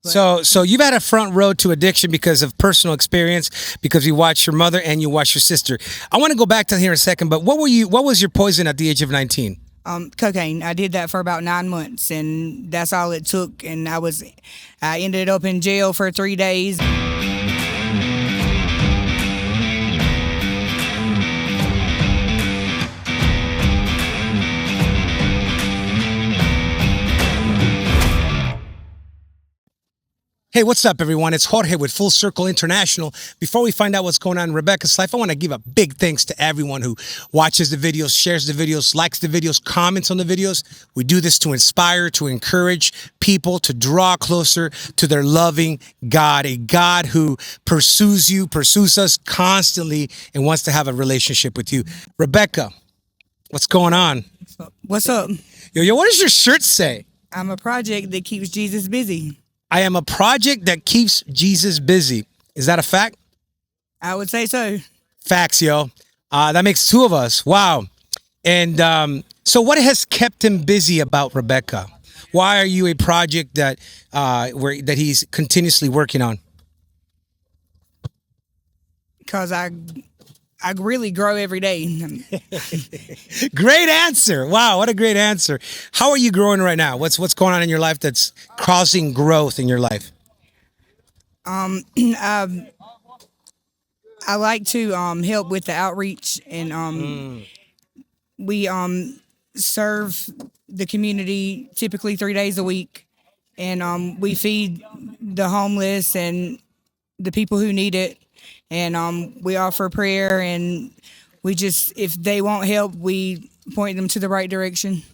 So you've had a front row to addiction because of personal experience, because you watched your mother and you watched your sister. I want to go back to here in a second, but what was your poison at the age of 19? Cocaine. I did that for about 9 months, and that's all it took. And I ended up in jail for 3 days. Hey, what's up, everyone? It's Jorge with Full Circle International. Before we find out what's going on in Rebecca's life, I want to give a big thanks to everyone who watches the videos, shares the videos, likes the videos, comments on the videos. We do this to inspire, to encourage people to draw closer to their loving God, a God who pursues you, pursues us constantly, and wants to have a relationship with you. Rebecca, what's going on? What's up? Yo, what does your shirt say? I'm a project that keeps Jesus busy. I am a project that keeps Jesus busy. Is that a fact? I would say so. Facts, yo. That makes two of us. Wow. And so what has kept him busy about Rebecca? Why are you a project that he's continuously working on? Because I really grow every day. Great answer. Wow, what a great answer. How are you growing right now? What's going on in your life that's causing growth in your life? I like to help with the outreach, and we serve the community typically 3 days a week, and we feed the homeless and the people who need it. And we offer prayer, and we just, if they want help, we point them to the right direction.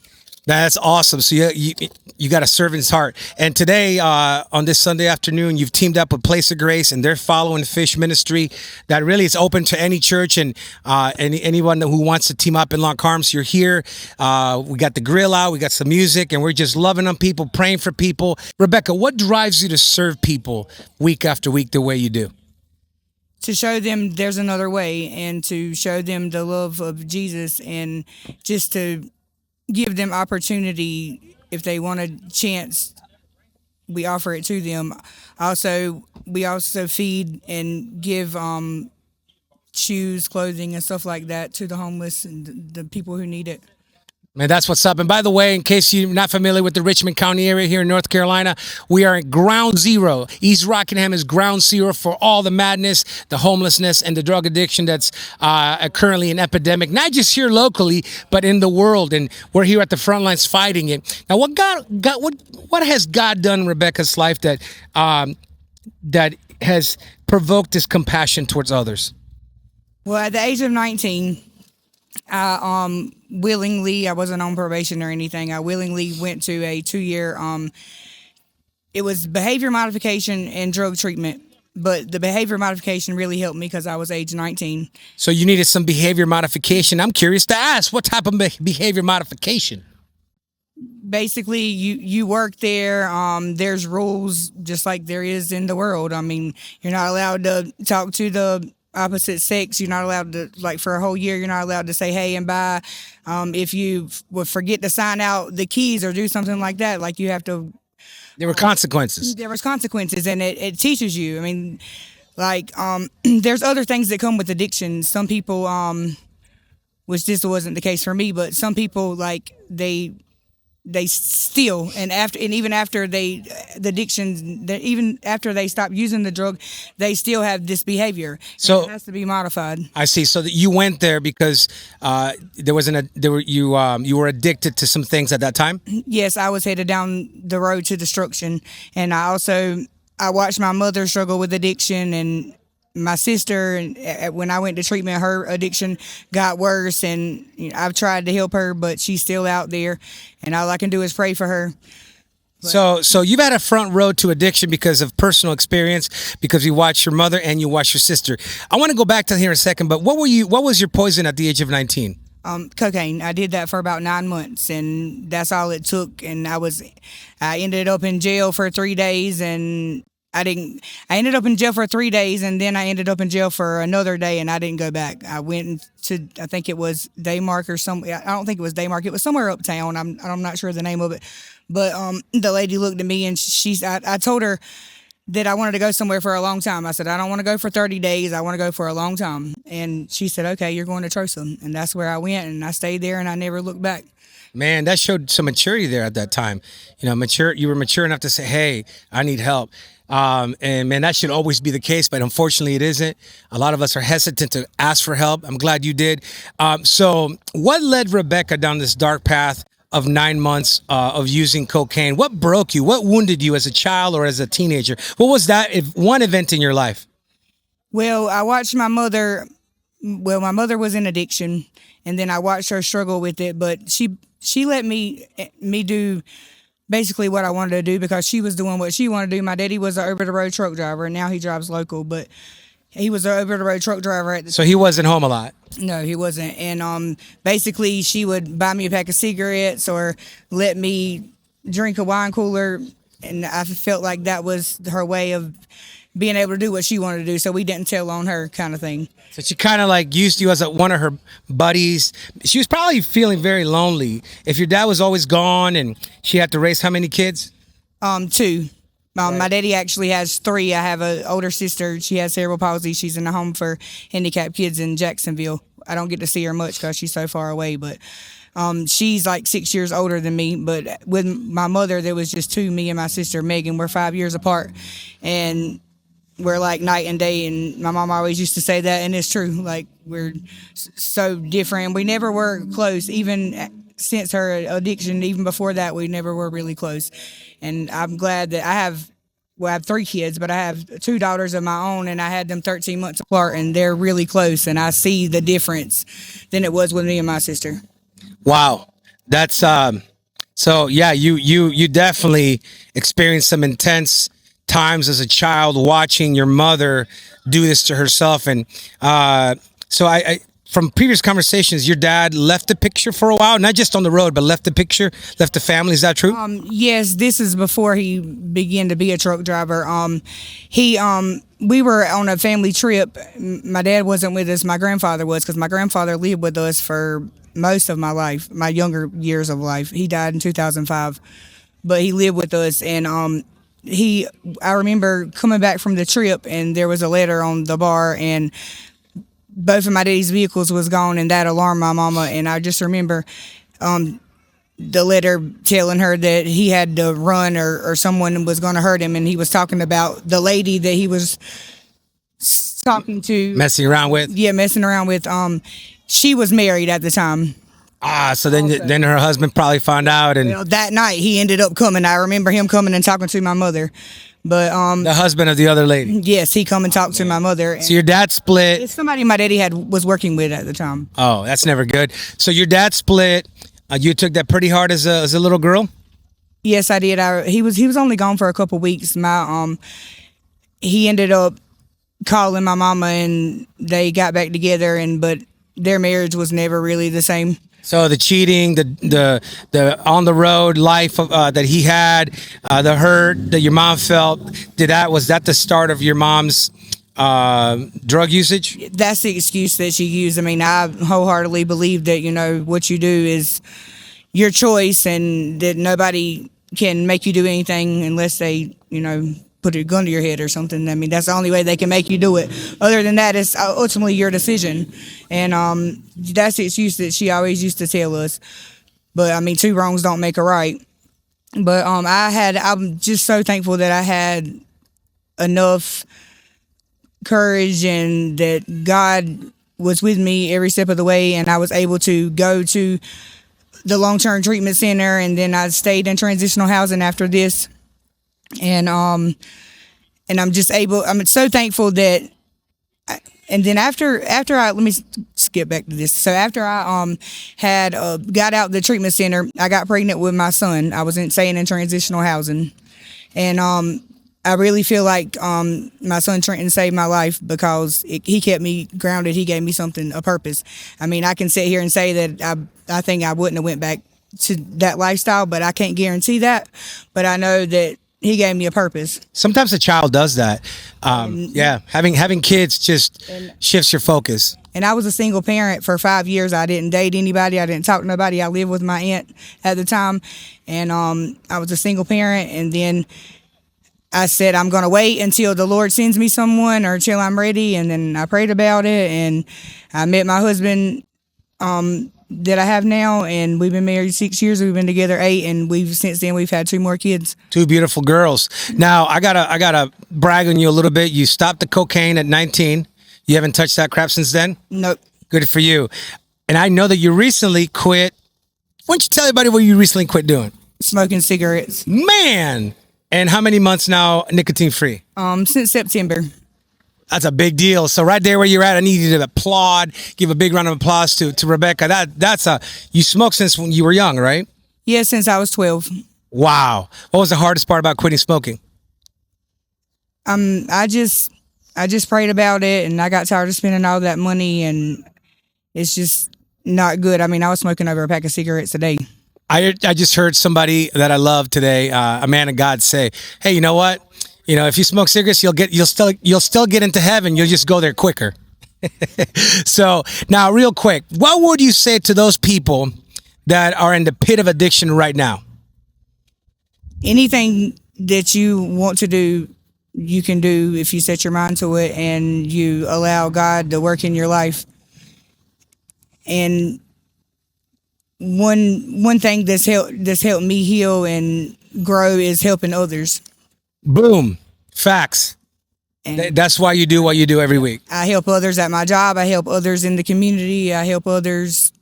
That's awesome. So you got a servant's heart. And today, on this Sunday afternoon, you've teamed up with Place of Grace, and they're following Fish Ministry. That really is open to any church and anyone who wants to team up in Lock Arms. You're here. We got the grill out. We got some music, and we're just loving on people, praying for people. Rebecca, what drives you to serve people week after week the way you do? To show them there's another way, and to show them the love of Jesus, and just to give them opportunity. If they want a chance, we offer it to them. We also feed and give shoes, clothing, and stuff like that to the homeless and the people who need it. Man, that's what's up. And by the way, in case you're not familiar with the Richmond County area here in North Carolina, we are at ground zero. East Rockingham is ground zero for all the madness, the homelessness, and the drug addiction that's currently an epidemic, not just here locally, but in the world. And we're here at the front lines fighting it. Now, what has God done in Rebecca's life that has provoked this compassion towards others? Well, at the age of 19, I willingly, I wasn't on probation or anything. I willingly went to a 2-year, it was behavior modification and drug treatment. But the behavior modification really helped me because I was age 19. So you needed some behavior modification. I'm curious to ask, what type of behavior modification? Basically, you work there. There's rules just like there is in the world. I mean, you're not allowed to talk to the opposite sex. You're not allowed to, like, for a whole year, you're not allowed to say hey and bye. If you would forget to sign out the keys or do something like that, like, you have to. There were consequences. There was consequences, and it teaches you. I mean, like, there's other things that come with addiction. Some people, which this wasn't the case for me, but some people, like, they steal, and even after the addiction, even after they stop using the drug, they still have this behavior. So it has to be modified. I see. So that you went there because you were addicted to some things at that time. Yes, I was headed down the road to destruction, and I watched my mother struggle with addiction, and my sister, and when I went to treatment, her addiction got worse, and I've tried to help her, but she's still out there, and all I can do is pray for her. So you've had a front row to addiction because of personal experience, because you watched your mother and you watched your sister. I want to go back to here in a second, but what was your poison at the age of 19? Cocaine. I did that for about 9 months, and that's all it took. And I ended up in jail for 3 days, and I ended up in jail for 3 days, and then I ended up in jail for another day, and I didn't go back. I went to, I think it was Daymark or some, I don't think it was Daymark. It was somewhere uptown. I'm not sure the name of it. But the lady looked at me, and I told her that I wanted to go somewhere for a long time. I said, I don't want to go for 30 days. I want to go for a long time. And she said, okay, you're going to Trosa. And that's where I went, and I stayed there, and I never looked back. Man, that showed some maturity there at that time. You know, you were mature enough to say, hey, I need help. And man, that should always be the case, but unfortunately it isn't. A lot of us are hesitant to ask for help. I'm glad you did. So what led Rebecca down this dark path of 9 months of using cocaine? What broke you? What wounded you as a child or as a teenager? What was that one event in your life? Well, I watched my mother. Well, my mother was in addiction, and then I watched her struggle with it. But she let me do basically what I wanted to do because she was doing what she wanted to do. My daddy was an over the road truck driver, and now he drives local, but he was an over the road truck driver at the So he wasn't home a lot. No, he wasn't. And basically she would buy me a pack of cigarettes or let me drink a wine cooler, and I felt like that was her way of being able to do what she wanted to do, so we didn't tell on her, kind of thing. So she kind of like used you as one of her buddies. She was probably feeling very lonely. If your dad was always gone and she had to raise how many kids? 2. Right. My daddy actually has 3. I have an older sister. She has cerebral palsy. She's in a home for handicapped kids in Jacksonville. I don't get to see her much because she's so far away, but she's like 6 years older than me. But with my mother, there was just 2, me and my sister Megan. We're 5 years apart, and we're like night and day. And my mom always used to say that, and it's true. Like, we're so different. We never were close, even since her addiction. Even before that, we never were really close. And I'm glad that I have 3 kids, but I have 2 daughters of my own, and I had them 13 months apart, and they're really close, and I see the difference than it was with me and my sister. Wow. That's so yeah, you definitely experienced some intense times as a child watching your mother do this to herself. And so I from previous conversations, your dad left the picture for a while, not just on the road, but left the picture, left the family. Is that true? Yes, this is before he began to be a truck driver. We were on a family trip. My dad wasn't with us. My grandfather was, because my grandfather lived with us for most of my life, my younger years of life. He died in 2005, but he lived with us. And I remember coming back from the trip, and there was a letter on the bar, and both of my daddy's vehicles was gone, and that alarmed my mama. And I just remember the letter telling her that he had to run, or someone was going to hurt him, and he was talking about the lady that he was talking to, Messing around with. Yeah, messing around with. She was married at the time. So then her husband probably found out, and Well, that night he ended up coming. I remember him coming and talking to my mother. But the husband of the other lady. yes, he come and talked to my mother. So your dad split. It's somebody my daddy was working with at the time. Oh, that's never good. So your dad split. You took that pretty hard as a little girl. Yes, I did. He was only gone for a couple weeks. He ended up calling my mama, and they got back together. But their marriage was never really the same. So the cheating, the on the road life that he had, the hurt that your mom felt, was that the start of your mom's drug usage? That's the excuse that she used. I mean, I wholeheartedly believe that, what you do is your choice, and that nobody can make you do anything unless they, put a gun to your head or something. I mean, that's the only way they can make you do it. Other than that, it's ultimately your decision. And that's the excuse that she always used to tell us. But I mean, 2 wrongs don't make a right. But I'm just so thankful that I had enough courage, and that God was with me every step of the way, and I was able to go to the long-term treatment center, and then I stayed in transitional housing after this. And I'm so thankful that, and then after I, let me skip back to this. So after I had got out the treatment center, I got pregnant with my son. I was staying in transitional housing, and I really feel like my son Trenton saved my life, because he kept me grounded. He gave me a purpose. I mean, I can sit here and say that I think I wouldn't have went back to that lifestyle, but I can't guarantee that. But I know that he gave me a purpose. Sometimes a child does that. Yeah, having kids just shifts your focus. And I was a single parent for 5 years. I didn't date anybody. I didn't talk to nobody. I lived with my aunt at the time. And I was a single parent. And then I said, I'm going to wait until the Lord sends me someone or till I'm ready. And then I prayed about it. And I met my husband that I have now. And we've been married 6 years. We've been together 8. And since then, we've had 2 more kids. 2 beautiful girls. Now, I gotta brag on you a little bit. You stopped the cocaine at 19. You haven't touched that crap since then? Nope. Good for you. And I know that you recently quit. Why don't you tell everybody what you recently quit doing? Smoking cigarettes. Man! And how many months now nicotine free? Since September. That's a big deal. So right there where you're at, I need you to applaud, give a big round of applause to Rebecca. You smoked since when you were young, right? Yeah, since I was 12. Wow. What was the hardest part about quitting smoking? I just prayed about it, and I got tired of spending all that money, and it's just not good. I mean, I was smoking over a pack of cigarettes a day. I just heard somebody that I love today, a man of God, say, "Hey, you know what? You know, if you smoke cigarettes, you'll still get into heaven. You'll just go there quicker." So now, real quick, what would you say to those people that are in the pit of addiction right now? Anything that you want to do, you can do if you set your mind to it and you allow God to work in your life. And one thing that's helped me heal and grow is helping others. Boom. Facts. And that's why you do what you do every week. I help others at my job. I help others in the community. I help others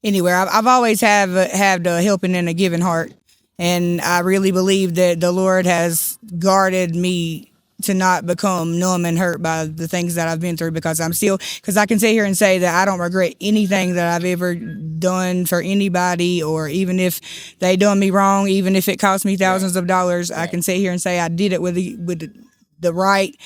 anywhere. I've always had a helping and a giving heart. And I really believe that the Lord has guarded me to not become numb and hurt by the things that I've been through, because I can sit here and say that I don't regret anything that I've ever done for anybody, or even if they done me wrong, even if it cost me thousands of dollars, I can sit here and say I did it with the right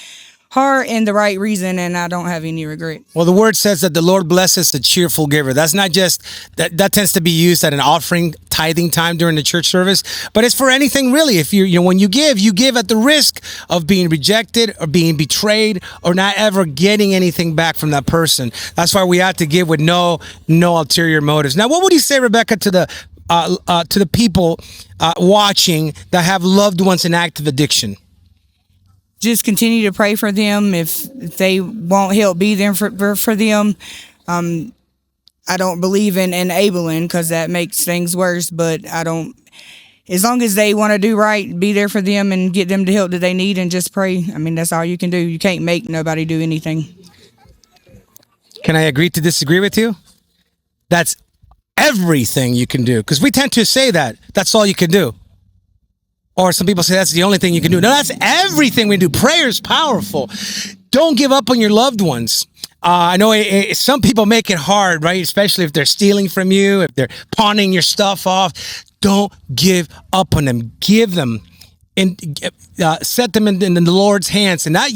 heart and the right reason, and I don't have any regret. Well, the word says that the Lord blesses the cheerful giver. That's not just that tends to be used at an offering, tithing time during the church service, but it's for anything really. If when you give at the risk of being rejected or being betrayed or not ever getting anything back from that person. That's why we have to give with no ulterior motives. Now, what would you say, Rebecca, to the people watching that have loved ones in active addiction? Just continue to pray for them. If they want help, be there for them. I don't believe in enabling, because that makes things worse, but as long as they want to do right, be there for them and get them the help that they need, and just pray. I mean, that's all you can do. You can't make nobody do anything. Can I agree to disagree with you? That's everything you can do, because we tend to say that's all you can do. Or some people say that's the only thing you can do. No, that's everything we do. Prayer is powerful. Don't give up on your loved ones. I know some people make it hard, right? Especially if they're stealing from you, if they're pawning your stuff off. Don't give up on them. Give them and set them in the Lord's hands. And that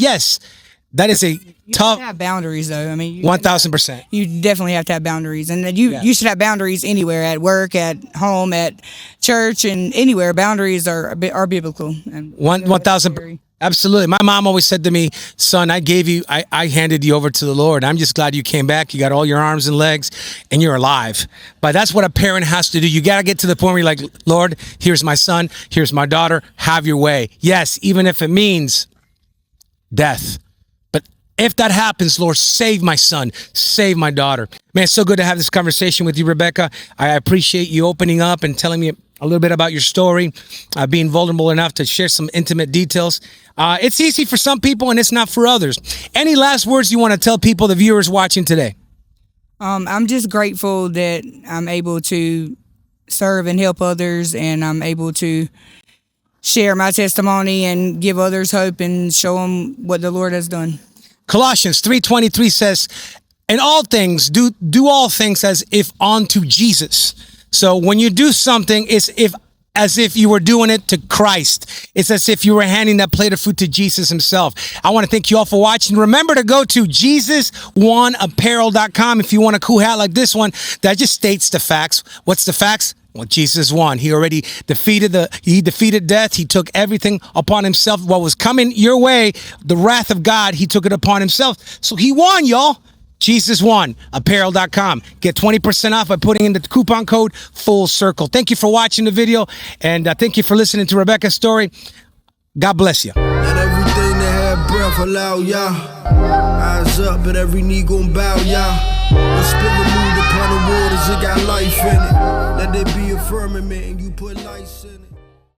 is a tough. You have to have boundaries, though. I mean, 1,000%. You definitely have to have boundaries, and you should have boundaries anywhere, at work, at home, at church, and anywhere. Boundaries are biblical. And 1,000. Absolutely. My mom always said to me, "Son, I handed you over to the Lord. I'm just glad you came back. You got all your arms and legs, and you're alive." But that's what a parent has to do. You got to get to the point where you're like, "Lord, here's my son. Here's my daughter. Have your way." Yes, even if it means death. If that happens, Lord, save my son, save my daughter. Man, it's so good to have this conversation with you, Rebecca. I appreciate you opening up and telling me a little bit about your story, being vulnerable enough to share some intimate details. It's easy for some people and it's not for others. Any last words you want to tell people, the viewers watching today? I'm just grateful that I'm able to serve and help others, and I'm able to share my testimony and give others hope and show them what the Lord has done. Colossians 3:23 says, "In all things, do all things as if unto Jesus." So when you do something, it's as if you were doing it to Christ. It's as if you were handing that plate of food to Jesus himself. I want to thank you all for watching. Remember to go to JesusOneApparel.com if you want a cool hat like this one that just states the facts. What's the facts? Well, Jesus won. He already defeated death. He took everything upon himself. What was coming your way, the wrath of God, he took it upon himself. So he won, y'all. Jesus won. Apparel.com. Get 20% off by putting in the coupon code Full Circle. Thank you for watching the video, and thank you for listening to Rebecca's story. God bless you. Let everything that had breath allow y'all. Eyes up, but every knee gon' bow, y'all. The spirit moved upon the waters, it got life in it. Let there be a firmament and you put lights in it.